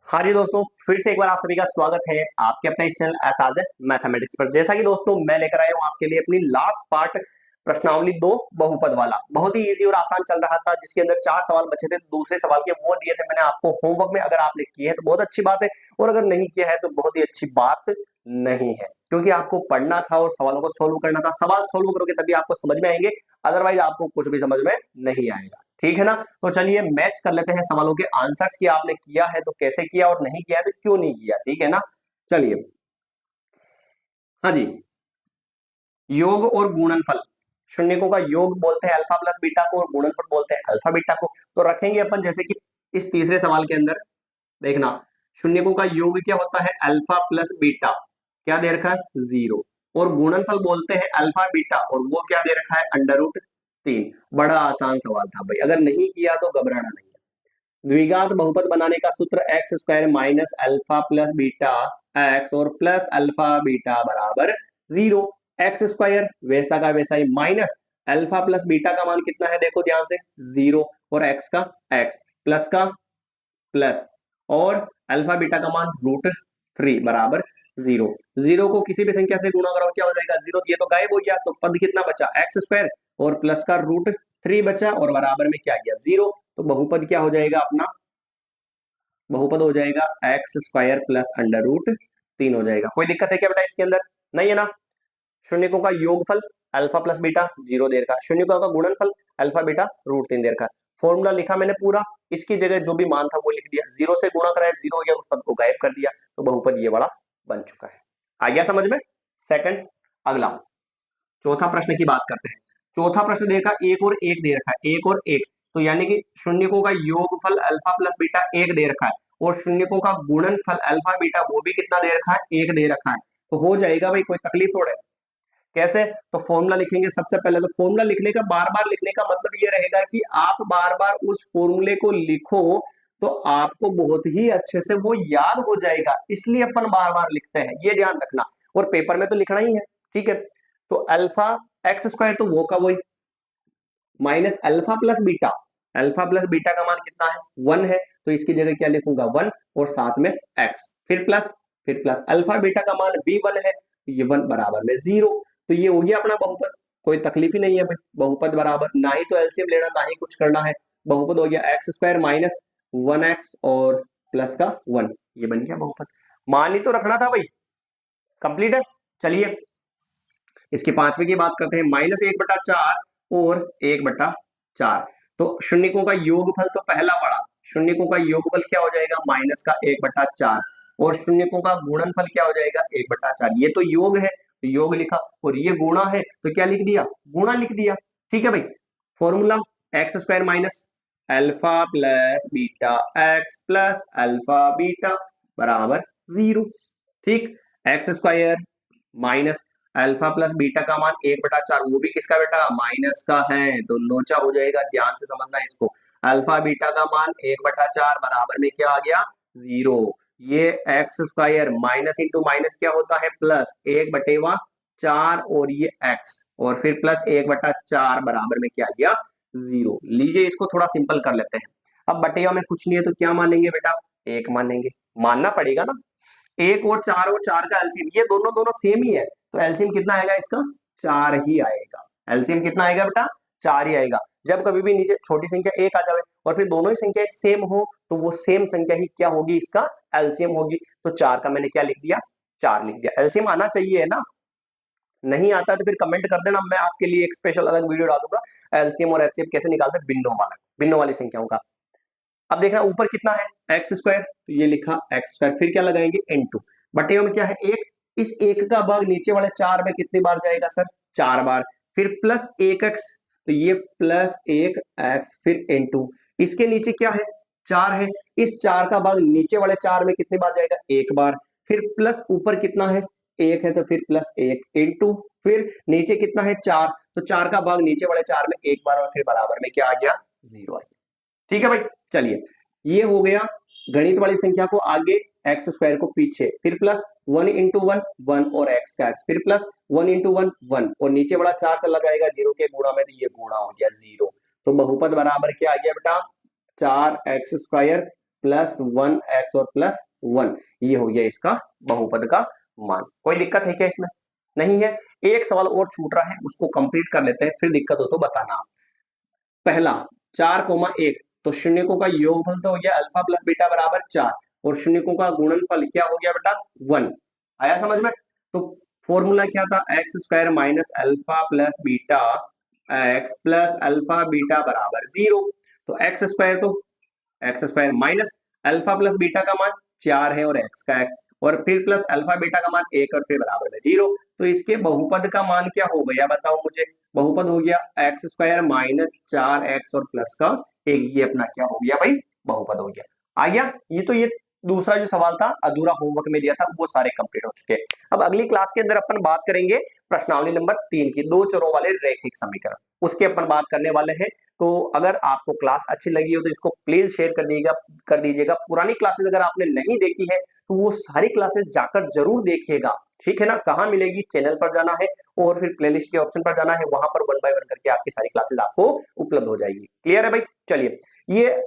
हाँ जी दोस्तों, फिर से एक बार आप सभी का स्वागत है आपके अपने इस चैनल एसाज मैथमेटिक्स पर। जैसा कि दोस्तों मैं लेकर आया हूँ आपके लिए अपनी लास्ट पार्ट प्रश्नावली 2 बहुपद वाला। बहुत ही इजी और आसान चल रहा था, जिसके अंदर 4 सवाल बचे थे। दूसरे सवाल के वो दिए थे मैंने आपको होमवर्क में। अगर आपने किए हैं तो बहुत अच्छी बात है, और अगर नहीं किया है तो बहुत ही अच्छी बात नहीं है, क्योंकि आपको पढ़ना था और सवालों को सोल्व करना था। सवाल सोल्व करोगे तभी आपको समझ में आएंगे, अदरवाइज आपको कुछ भी समझ में नहीं आएगा। ठीक है ना? तो चलिए मैच कर लेते हैं सवालों के आंसर्स की आपने किया है तो कैसे किया, और नहीं किया है तो क्यों नहीं किया। ठीक है ना? चलिए, हाँ जी। योग और गुणनफल, शून्यकों का योग बोलते हैं अल्फा प्लस बीटा को, और गुणनफल बोलते हैं अल्फा बीटा को। तो रखेंगे अपन जैसे कि इस तीसरे सवाल के अंदर देखना, शून्यकों का योग क्या होता है? Alpha plus beta. क्या दे रखा है? 0। और गुणनफल बोलते हैं अल्फा बीटा, और वो क्या दे रखा है? √3। बड़ा आसान सवाल था भाई, अगर नहीं किया तो घबराना नहीं। द्विघात बहुपद बनाने का सूत्र x square minus alpha plus beta x और प्लस अल्फा बीटा बराबर 0। एक्स स्क्वायर वैसा का वैसा ही माइनस अल्फा प्लस बीटा का मान कितना है? देखो ध्यान से, 0, और एक्स का एक्स, प्लस का प्लस, और अल्फा बीटा का मान √3 बराबर 0। 0 को किसी भी संख्या से गुणा करो, क्या हो जाएगा? 0। ये तो गायब हो गया, तो पद कितना बचा? एक्स स्क्वायर, और प्लस का √3 बचा, और बराबर में क्या गया? 0। तो बहुपद क्या हो जाएगा अपना? बहुपद हो जाएगा एक्स स्क्वायर प्लस √3 हो जाएगा। कोई दिक्कत है क्या बेटा इसके अंदर? नहीं है ना? शून्यकों का योगफल अल्फा प्लस बीटा 0 दे रखा है, शून्यकों का गुणनफल अल्फा बीटा √3 दे रखा है। फॉर्मूला लिखा मैंने पूरा, इसकी जगह जो भी मान था वो लिख दिया। 0 से गुणा कराया, 0 हो गया, उस पद को गायब कर दिया, तो बहुपद ये वाला बन चुका है। आ गया समझ में? सेकंड, अगला चौथा प्रश्न की बात करते हैं। चौथा प्रश्न देखा, एक और एक दे रखा है, एक और एक, तो यानी कि शून्यकों का योगफल अल्फा प्लस बीटा 1 दे रखा है, और शून्यकों का गुणनफल अल्फा बीटा वो भी कितना दे रखा है? 1 दे रखा है। तो हो जाएगा भाई, कोई तकलीफ थोड़े। कैसे? तो फॉर्मूला लिखेंगे सबसे पहले। तो फॉर्मूला लिखने का, बार बार लिखने का मतलब ये रहेगा कि आप बार बार उस फॉर्मूले को लिखो तो आपको बहुत ही अच्छे से वो याद हो जाएगा, इसलिए अपन बार बार लिखते हैं, ये ध्यान रखना। और पेपर में तो लिखना ही है। ठीक है? तो अल्फा एक्स स्क्वायर तो वो का वही, minus alpha plus beta, alpha plus beta का मान कितना है? 1 है, तो इसकी जगह क्या लिखूंगा? 1, और साथ में एक्स, फिर प्लस अल्फा बीटा का मान भी 1 है, तो ये 1 बराबर में 0। तो ये हो गया अपना बहुपद, कोई तकलीफ ही नहीं है भाई। बहुपद बराबर, ना ही तो एलसीएम लेना ना ही कुछ करना है, बहुपद हो गया एक्स स्क्वायर माइनस 1x और प्लस का 1, ये बन गया बहुपद। मान ही तो रखना था भाई। कंप्लीट है। चलिए इसके पांचवे की बात करते हैं, -1/4 और 1/4। तो शून्यकों का योगफल तो पहला पड़ा, शून्यकों का योगफल क्या हो जाएगा? माइनस का 1/4, और शून्यकों का गुणनफल क्या हो जाएगा? 1/4। ये तो योग है तो योग लिखा, और ये गुणा है तो क्या लिख दिया? गुणा लिख दिया। ठीक है भाई। Formula x square minus alpha plus beta x plus alpha beta बराबर 0। ठीक, x square minus alpha plus beta का मान 1/4, वो भी किसका बेटा? माइनस का है, तो लोचा हो जाएगा। ध्यान से समझना इसको। अल्फा बीटा का मान 1/4 बराबर में क्या आ गया? 0। ये x square minus into minus क्या होता है? प्लस 1/4, और ये एक्स, और फिर प्लस 1/4 बराबर में क्या आ गया? 0। लीजिए इसको थोड़ा सिंपल कर लेते हैं। अब बटेवा में कुछ नहीं है तो क्या मानेंगे बेटा? 1 मानेंगे, मानना पड़ेगा ना। 1 और 4 का एलसीएम, ये दोनों दोनों सेम ही है, तो एलसीएम कितना आएगा इसका? 4 ही आएगा। एलसीएम कितना आएगा बेटा? 4 ही आएगा। जब कभी भी नीचे छोटी संख्या 1 आ जाए और फिर दोनों ही संख्याएं सेम हो, तो वो सेम संख्या ही क्या होगी? इसका एलसीएम होगी। तो 4 का मैंने क्या लिख दिया? 4 लिख दिया। एलसीएम आना चाहिए है ना? नहीं आता तो फिर कमेंट कर देना, मैं आपके लिए एक स्पेशल अलग वीडियो डालूंगा एलसीएम और एचसीएफ कैसे निकालते हैं, बिन्नों वाली संख्याओं का। अब देखना ऊपर कितना है? एक्स स्क्वायर, तो ये लिखा एक्स स्क्वायर, फिर क्या लगाएंगे? इनटू, बटे में क्या है? 1। इस 1 का भाग नीचे वाले 4 में कितनी बार जाएगा सर? 4 बार। फिर प्लस 1x, तो ये प्लस 1x, फिर इनटू, इसके नीचे क्या है? 4 है, इस 4 का भाग नीचे वाले 4 में कितनी बार जाएगा? 1 बार। फिर प्लस ऊपर कितना है? 1 है, तो फिर प्लस 1 इनटू, फिर नीचे कितना है? 4, तो 4 का भाग नीचे वाले 4 में 1 बार, और फिर बराबर में क्या आ गया? 0 आ गया। ठीक है भाई। चलिए ये हो गया गणित वाली संख्या को आगे, एक्स स्क्वायर को पीछे, फिर प्लस 1 इंटू 1 1, और एक्स का एक्स, फिर प्लस 1 इंटू 1 1, और नीचे बड़ा 4 चला जाएगा 0 के गुणा में, तो ये गुणा हो गया 0। तो बहुपद बराबर क्या आ गया बेटा? 4x स्क्वायर प्लस 1x और प्लस 1, ये हो गया इसका बहुपद का मान। कोई दिक्कत है क्या इसमें? नहीं है। एक सवाल और छूट रहा है, उसको कंप्लीट कर लेते हैं, फिर दिक्कत हो तो बताना। पहला 4,1, तो शून्यकों का योगफल तो हो गया अल्फा प्लस बीटा बराबर 4, और शून्यकों का गुणनफल क्या हो गया बेटा 1। आया समझ में? तो फॉर्मूला क्या था, x square minus alpha plus beta x plus alpha beta बराबर 0। तो x square minus alpha plus beta का मान 4 है और एक्स का एक्स, और फिर प्लस अल्फा बीटा का मान 1 और फिर बराबर में 0। तो इसके बहुपद का मान क्या हो गया बताओ मुझे? बहुपद हो गया एक्स स्क्वायर माइनस 4x और प्लस का 1, ये अपना क्या हो गया भाई? बहुपद हो गया। आ गया? ये दूसरा जो सवाल था अधूरा होमवर्क में दिया था, वो सारे कंप्लीट हो चुके हैं। अब अगली क्लास के अंदर अपन बात करेंगे प्रश्नावली नंबर 3 की, दो चरों वाले रैखिक समीकरण, उसके अपन बात करने वाले हैं। तो अगर आपको क्लास अच्छी लगी हो तो इसको प्लीज शेयर कर दीजिएगा। पुरानी क्लासेस अगर आपने नहीं देखी है तो वो सारी क्लासेस जाकर जरूर देखिएगा, ठीक है ना? कहाँ मिलेगी? चैनल पर जाना है और फिर प्लेलिस्ट के ऑप्शन पर जाना है, वहां पर 1 बाय 1 करके आपकी सारी क्लासेस आपको उपलब्ध हो जाएगी। क्लियर है भाई? चलिए, ये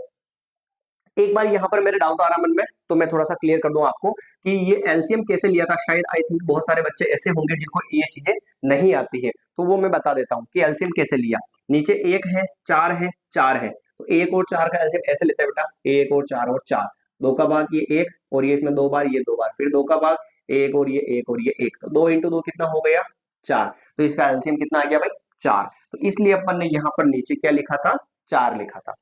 एक बार यहाँ पर मेरे डाउट आ रहा मन में, तो मैं थोड़ा सा क्लियर कर दूं आपको कि ये एलसीएम कैसे लिया था। शायद आई थिंक बहुत सारे बच्चे ऐसे होंगे जिनको ये चीजें नहीं आती है, तो वो मैं बता देता हूँ कि एलसीएम कैसे लिया। नीचे 1 है, 4 है, 4 है, तो 1 और 4 का एलसीएम ऐसे लेते हैं बेटा, 1 और 4 और 4, 2 का भाग ये 1 और ये इसमें 2 बार, ये 2 बार, फिर 2 का भाग 1 और ये 1 और ये 1, तो 2 इंटू 2 कितना हो गया? 4। तो इसका एलसीएम कितना आ गया भाई? 4। तो इसलिए अपन ने यहाँ पर नीचे क्या लिखा था? 4 लिखा था।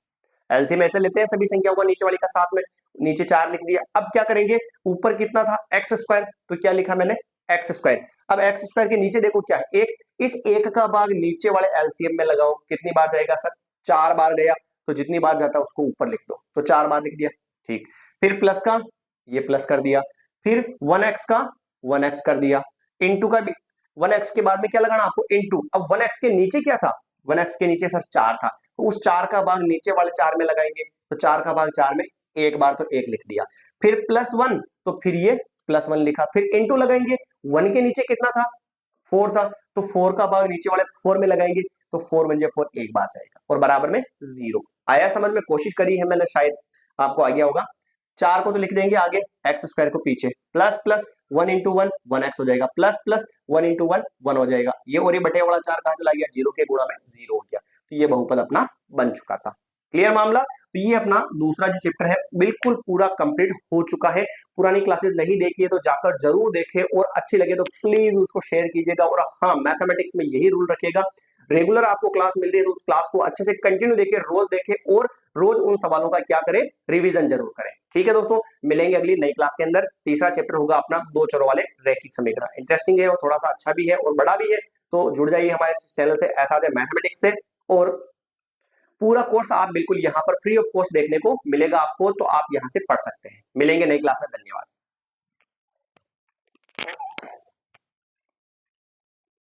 एलसीएम ऐसे लेते हैं सभी संख्याओं का, नीचे वाली का साथ में, नीचे 4 लिख दिया। अब क्या करेंगे? ऊपर कितना था? एक्स स्क्वायर, तो क्या लिखा मैंने? X square. अब एक्स स्क्वायर के नीचे देखो क्या है? 1, इस 1 का भाग नीचे वाले एलसीएम में लगाओ, कितनी बार जाएगा सर? 4 बार गया, तो जितनी बार जाता है उसको ऊपर लिख दो, तो 4 बार लिख दिया, ठीक। फिर प्लस का, ये प्लस कर दिया, फिर 1x का 1x कर दिया, इंटू का भी 1x के बाद में क्या लगाना आपको? इंटू। अब 1x के नीचे क्या था? 1x के नीचे सर 4 था, तो उस 4 का भाग नीचे वाले 4 में लगाएंगे, तो 4 का भाग 4 में, एक बार तो 1 लिख दिया। फिर प्लस 1, तो फिर ये प्लस 1 लिखा, फिर इंटू लगाएंगे, 1 के नीचे कितना था? 4 था, तो 4 का भाग नीचे वाले 4 में लगाएंगे, तो 4 1 4, एक बार जाएगा और बराबर में 0। आया समझ में? कोशिश करी है मैंने, शायद आपको आ गया होगा। 4 को तो लिख देंगे आगे, एक्स स्क्वायर को पीछे, प्लस प्लस 1 इंटू 1 1x हो जाएगा, प्लस प्लस 1 इंटू 1 1 हो जाएगा, ये और ये बटे वाला 4 कहां चला गया? 0 के गुणा में 0 हो गया, तो ये बहुपद अपना बन चुका था। क्लियर मामला? तो ये अपना दूसरा जो चैप्टर है बिल्कुल पूरा कंप्लीट हो चुका है। पुरानी क्लासेस नहीं देखी है तो जाकर जरूर देखें, और अच्छी लगे तो प्लीज उसको शेयर कीजिएगा। और हाँ, मैथमेटिक्स में यही रूल रखिएगा, रेगुलर आपको क्लास मिल रही है तो उस क्लास को अच्छे से कंटिन्यू देखें, रोज देखें, और रोज उन सवालों का क्या करें? रिवीजन जरूर करें। ठीक है दोस्तों, मिलेंगे अगली नई क्लास के अंदर। तीसरा चैप्टर होगा अपना दो चरों वाले रैखिक समीकरण। इंटरेस्टिंग है और थोड़ा सा अच्छा भी है और बड़ा भी है, तो जुड़ जाइए हमारे चैनल से एसआरजे मैथमेटिक्स से। और पूरा कोर्स आप बिल्कुल यहाँ पर फ्री ऑफ कॉस्ट देखने को मिलेगा आपको, तो आप यहाँ से पढ़ सकते हैं। मिलेंगे नई क्लास में, धन्यवाद।